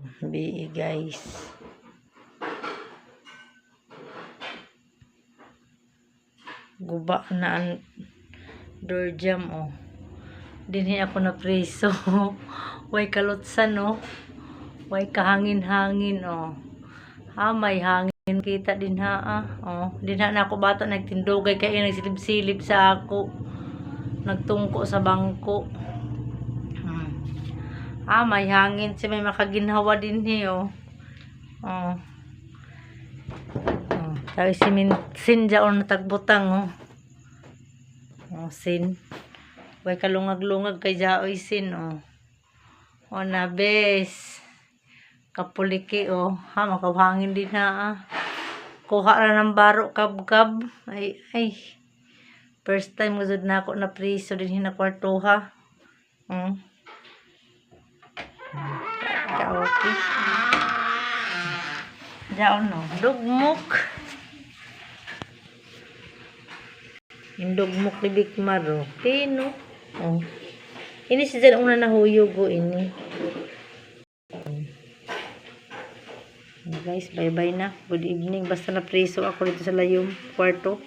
Bi guys. Guba na ang door jam oh. Dinhi ako na preso. Way kalutsan oh. Way kahangin-hangin oh. Ha, may hangin kita din ha ah. Oh, dinha na ako bata nagtindugay kay nagsilib-silib sa ako. Nagtungko sa bangko. Ah, may hangin siya, may makaginhawa din niyo. Oh. Oh, tayo si Sinja on tagbutang oh. Oh, sin. Way kalungag-lungag kay Jaoy sin oh. Oh na bes. Kapuliki oh. Ha, makahangin din na ah. Kuha ra ng baro kab-kab. Ay ay. First time gud na ako na priso din na kwarto ha. Okay. Daon no. Dugmok. Yung dugmok ni Bikmaro. Pino. Oh. Ini si Jan una nahuyog ko ini. Guys, bye-bye na. Good evening. Basta na preso ako dito sa layong kwarto.